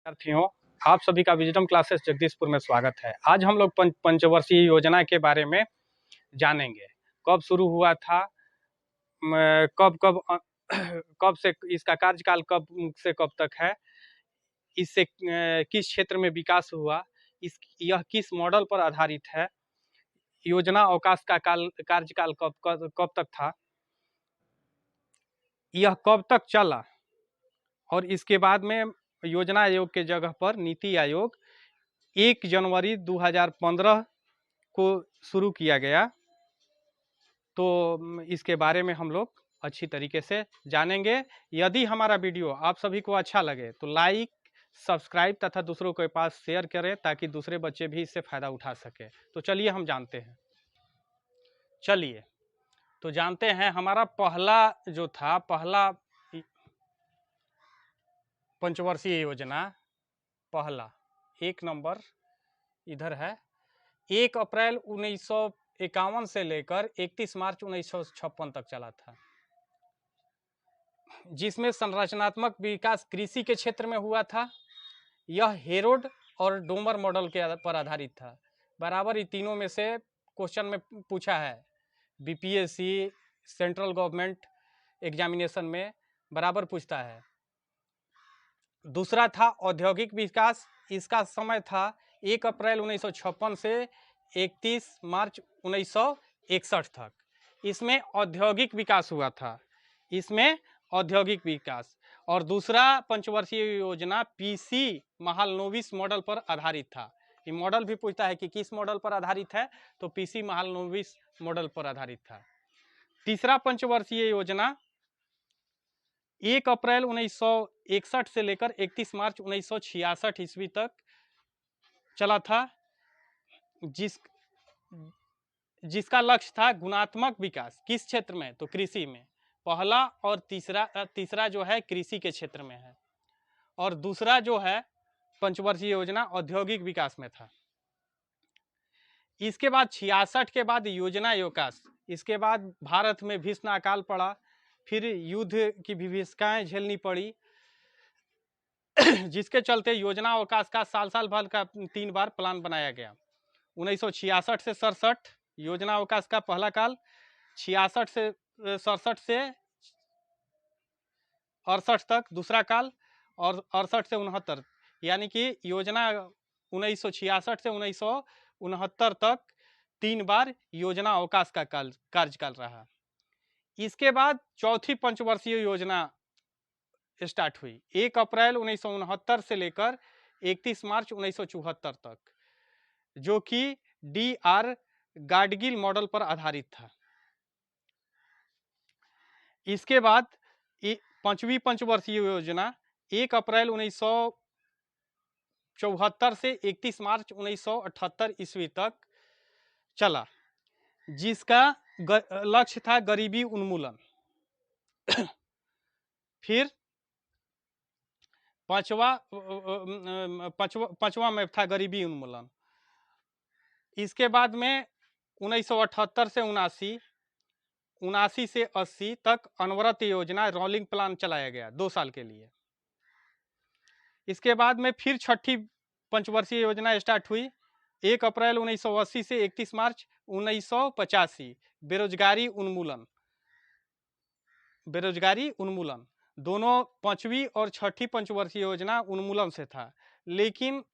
विद्यार्थियों, आप सभी का विजडम क्लासेस जगदीशपुर में स्वागत है। आज हम लोग पंचवर्षीय योजना के बारे में जानेंगे। कब शुरू हुआ था, कब कब कब से इसका कार्यकाल कब से कब तक है, इससे किस क्षेत्र में विकास हुआ, यह किस मॉडल पर आधारित है, योजना अवकाश का कार्यकाल कब तक था, यह कब तक चला और इसके बाद में योजना आयोग के जगह पर नीति आयोग 1 जनवरी 2015 को शुरू किया गया। तो इसके बारे में हम लोग अच्छी तरीके से जानेंगे। यदि हमारा वीडियो आप सभी को अच्छा लगे तो लाइक, सब्सक्राइब तथा दूसरों के पास शेयर करें ताकि दूसरे बच्चे भी इससे फ़ायदा उठा सके। तो चलिए हम जानते हैं। चलिए तो जानते हैं, हमारा पहला पंचवर्षीय योजना, पहला 1 नंबर इधर है। 1 अप्रैल 1951 से लेकर 31 मार्च 1956 तक चला था, जिसमें संरचनात्मक विकास कृषि के क्षेत्र में हुआ था। यह हेरोड और डोमर मॉडल के पर आधारित था। बराबर ये तीनों में से क्वेश्चन में पूछा है, बीपीएससी, सेंट्रल गवर्नमेंट एग्जामिनेशन में बराबर पूछता है। दूसरा था औद्योगिक विकास। इसका समय था 1 अप्रैल 1956 से 31 मार्च 1961 तक। इसमें औद्योगिक विकास हुआ था, इसमें औद्योगिक विकास। और दूसरा पंचवर्षीय योजना पीसी महालनोबिस मॉडल पर आधारित था। ये मॉडल भी पूछता है कि किस मॉडल पर आधारित है, तो पीसी महालनोबिस मॉडल पर आधारित था। तीसरा पंचवर्षीय योजना 1 अप्रैल 1961 से लेकर 31 मार्च 1966 ईस्वी तक चला था, जिसका लक्ष्य था गुणात्मक विकास। किस क्षेत्र में, तो कृषि में। पहला और तीसरा जो है कृषि के क्षेत्र में है, और दूसरा जो है पंचवर्षीय योजना औद्योगिक विकास में था। इसके बाद 66 के बाद योजना अवकाश। इसके बाद भारत में भीषण अकाल पड़ा, फिर युद्ध की विभीषिकाएं झेलनी पड़ी, जिसके चलते योजना अवकाश का साल भर का 3 बार प्लान बनाया गया। 1966 से 67 योजना अवकाश का पहला काल, 66 से 67 से 68 तक दूसरा काल, और 68 से 69, यानी कि योजना 1966 से 1969 तक 3 बार योजना अवकाश का कार्यकाल रहा। इसके बाद चौथी पंचवर्षीय योजना स्टार्ट हुई 1 अप्रैल 1969 से लेकर 31 मार्च 1974 तक, जो कि DR गाडगिल मॉडल पर आधारित था। इसके बाद पांचवी पंचवर्षीय योजना 1 अप्रैल 1974 से 31 मार्च 1978 ईस्वी तक चला, जिसका लक्ष्य था गरीबी उन्मूलन। फिर पांचवा में था गरीबी उन्मूलन। इसके बाद में 1978 से 79 से 80 तक अनवरत योजना रोलिंग प्लान चलाया गया 2 साल के लिए। इसके बाद में फिर छठी पंचवर्षीय योजना स्टार्ट हुई 1 अप्रैल 1980 से 31 मार्च 1985। बेरोजगारी उन्मूलन दोनों पांचवी और छठी पंचवर्षीय योजना उन्मूलन से था, लेकिन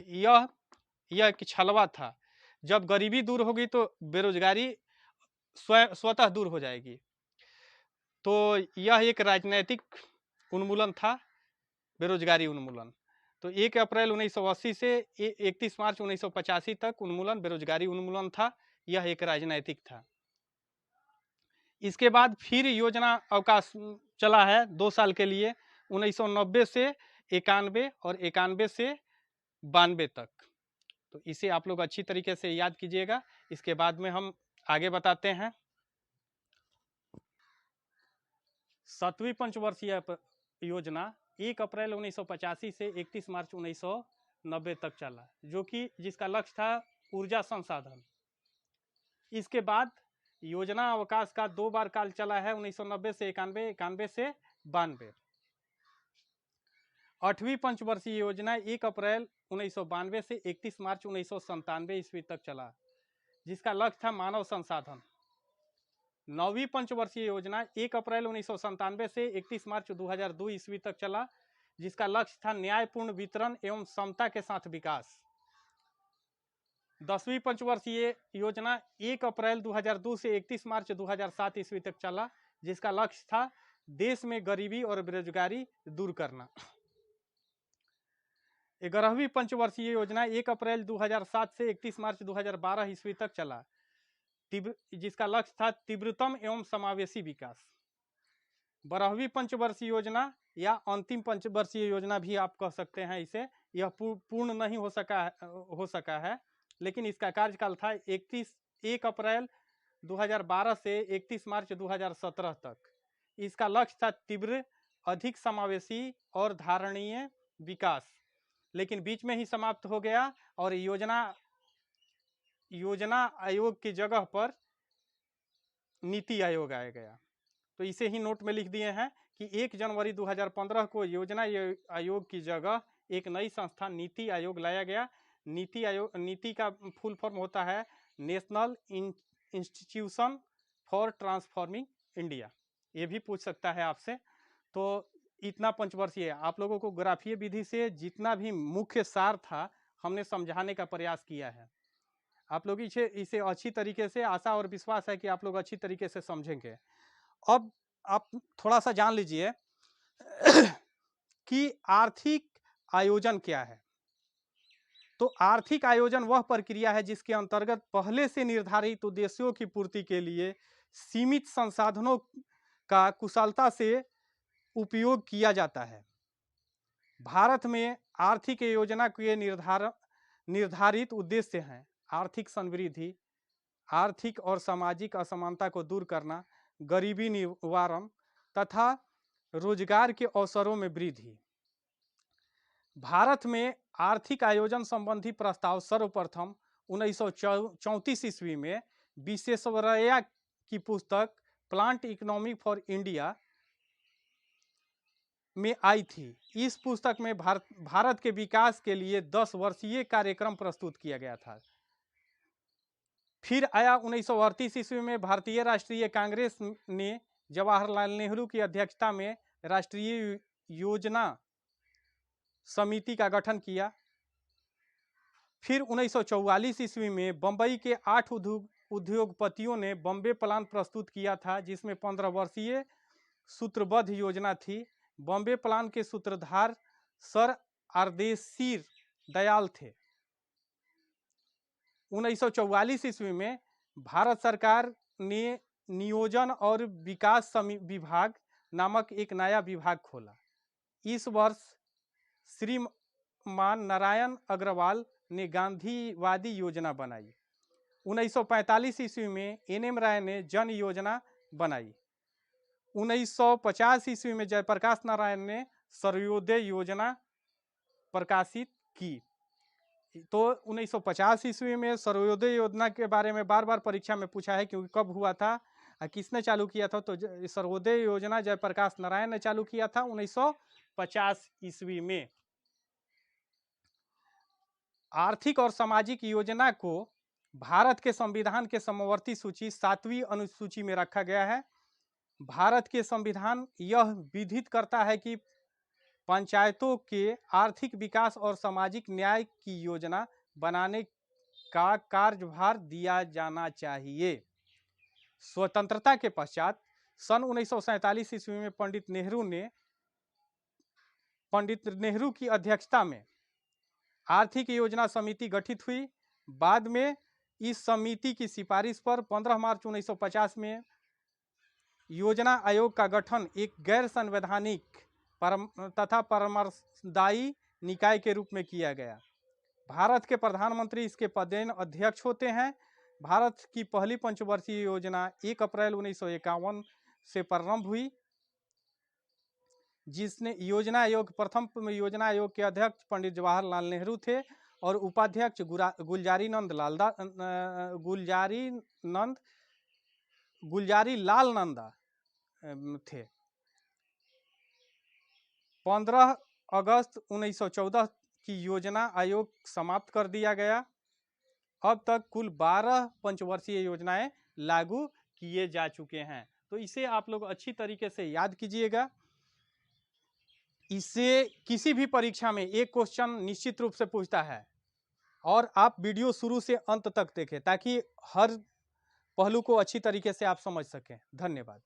यह एक छलवा था। जब गरीबी दूर होगी तो बेरोजगारी स्वतः दूर हो जाएगी। तो यह एक राजनीतिक उन्मूलन था, बेरोजगारी उन्मूलन। तो 1 अप्रैल 1980 से 31 मार्च 1985 तक उन्मूलन बेरोजगारी उन्मूलन था, यह एक राजनीतिक था। इसके बाद फिर योजना अवकाश चला है 2 साल के लिए, 1990 से 91 और 91 से 92 तक। तो इसे आप लोग अच्छी तरीके से याद कीजिएगा। इसके बाद में हम आगे बताते हैं। 7वीं पंचवर्षीय योजना 1 अप्रैल 1985 से 31 मार्च 1990 तक चला, जो कि जिसका लक्ष्य था ऊर्जा संसाधन। इसके बाद योजना अवकाश का 2 बार काल चला है, 1990 से 91, 91 से 92। 8वीं पंचवर्षीय योजना 1 अप्रैल 1992 से 31 मार्च 1997 ईस्वी तक चला, जिसका लक्ष्य था मानव संसाधन। 9वीं पंचवर्षीय योजना 1 अप्रैल 1997 से 31 मार्च 2002 ईस्वी तक चला, जिसका लक्ष्य था न्यायपूर्ण वितरण एवं समता के साथ विकास। 10वीं पंचवर्षीय योजना 1 अप्रैल 2002 से 31 मार्च 2007 ईस्वी तक चला, जिसका लक्ष्य था देश में गरीबी और बेरोजगारी दूर करना। 11वीं पंचवर्षीय योजना 1 अप्रैल 2007 से 31 मार्च 2012 ईस्वी तक चला, जिसका लक्ष्य था तीव्रतम एवं समावेशी विकास। 12वीं पंचवर्षीय योजना या अंतिम पंचवर्षीय योजना भी आप कह सकते हैं इसे, यह पूर्ण नहीं हो सका है, लेकिन इसका कार्यकाल था 1 अप्रैल 2012 से 31 मार्च 2017 तक। इसका लक्ष्य था तीव्र, अधिक समावेशी और धारणीय विकास, लेकिन बीच में ही समाप्त हो गया और योजना आयोग की जगह पर नीति आयोग आया गया। तो इसे ही नोट में लिख दिए हैं कि 1 जनवरी 2015 को योजना आयोग की जगह एक नई संस्था नीति आयोग लाया गया। नीति का फुल फॉर्म होता है national institution for transforming India. ये भी पूछ सकता है आपसे। तो इतना पंचवर्षीय, आप लोगों को ग्राफीय विधि से जितना भी मुख्य सार था हमने समझाने का प्रयास किया है। आप लोग इसे अच्छी तरीके से, आशा और विश्वास है कि आप लोग अच्छी तरीके से समझेंगे। अब आप थोड़ा सा जान लीजिए कि आर्थिक आयोजन क्या है। तो आर्थिक आयोजन वह प्रक्रिया है जिसके अंतर्गत पहले से निर्धारित उद्देश्यों की पूर्ति के लिए सीमित संसाधनों का कुशलता से उपयोग किया जाता है। भारत में आर्थिक योजना के निर्धारित उद्देश्य हैं आर्थिक समृद्धि, आर्थिक और सामाजिक असमानता को दूर करना, गरीबी निवारण तथा रोजगार के अवसरों में वृद्धि। भारत में आर्थिक आयोजन संबंधी प्रस्ताव सर्वप्रथम 1934 ईस्वी में विश्वेश्वरैया की पुस्तक प्लांट इकोनॉमी फॉर इंडिया में आई थी। इस पुस्तक में भारत के विकास के लिए 10 वर्षीय कार्यक्रम प्रस्तुत किया गया था। फिर आया 1938 ईस्वी में भारतीय राष्ट्रीय कांग्रेस ने जवाहरलाल नेहरू की अध्यक्षता में राष्ट्रीय योजना समिति का गठन किया। फिर 1944 ईस्वी में बंबई के 8 उद्योगपतियों ने बॉम्बे प्लान प्रस्तुत किया था, जिसमें 15 वर्षीय सूत्रबद्ध योजना थी। बॉम्बे प्लान के सूत्रधार सर आरदेशीर दयाल थे। 1944 ईस्वी में भारत सरकार ने नियोजन और विकास विभाग नामक एक नया विभाग खोला। इस वर्ष श्रीमान नारायण अग्रवाल ने गांधीवादी योजना बनाई। 1945 ईस्वी में NM राय ने जन योजना बनाई। 1950 ईस्वी में जयप्रकाश नारायण ने सर्वोदय योजना प्रकाशित की। तो 1950 ईस्वी में सर्वोदय योजना के बारे में बार बार परीक्षा में पूछा है, क्योंकि कब हुआ था, किसने चालू किया था। तो सर्वोदय योजना जयप्रकाश नारायण ने चालू किया था 1950 ईस्वी में। आर्थिक और सामाजिक योजना को भारत के संविधान के समवर्ती सूची 7वीं अनुसूची में रखा गया है। भारत के संविधान यह विधित करता है कि पंचायतों के आर्थिक विकास और सामाजिक न्याय की योजना बनाने का कार्यभार दिया जाना चाहिए। स्वतंत्रता के पश्चात सन 1947 ईस्वी में पंडित नेहरू की अध्यक्षता में आर्थिक योजना समिति गठित हुई। बाद में इस समिति की सिफारिश पर 15 मार्च 1950 में योजना आयोग का गठन एक गैर संवैधानिक तथा परामर्शदायी निकाय के रूप में किया गया। भारत के प्रधानमंत्री इसके पदेन अध्यक्ष होते हैं। भारत की पहली पंचवर्षीय योजना 1 अप्रैल 1951 से प्रारंभ हुई, जिसने प्रथम योजना आयोग के अध्यक्ष पंडित जवाहरलाल नेहरू थे और उपाध्यक्ष गुलजारी लाल नंदा थे। 15 अगस्त 1914 की योजना आयोग समाप्त कर दिया गया। अब तक कुल 12 पंचवर्षीय योजनाएं लागू किए जा चुके हैं। तो इसे आप लोग अच्छी तरीके से याद कीजिएगा। इससे किसी भी परीक्षा में एक क्वेश्चन निश्चित रूप से पूछता है, और आप वीडियो शुरू से अंत तक देखें ताकि हर पहलू को अच्छी तरीके से आप समझ सकें। धन्यवाद।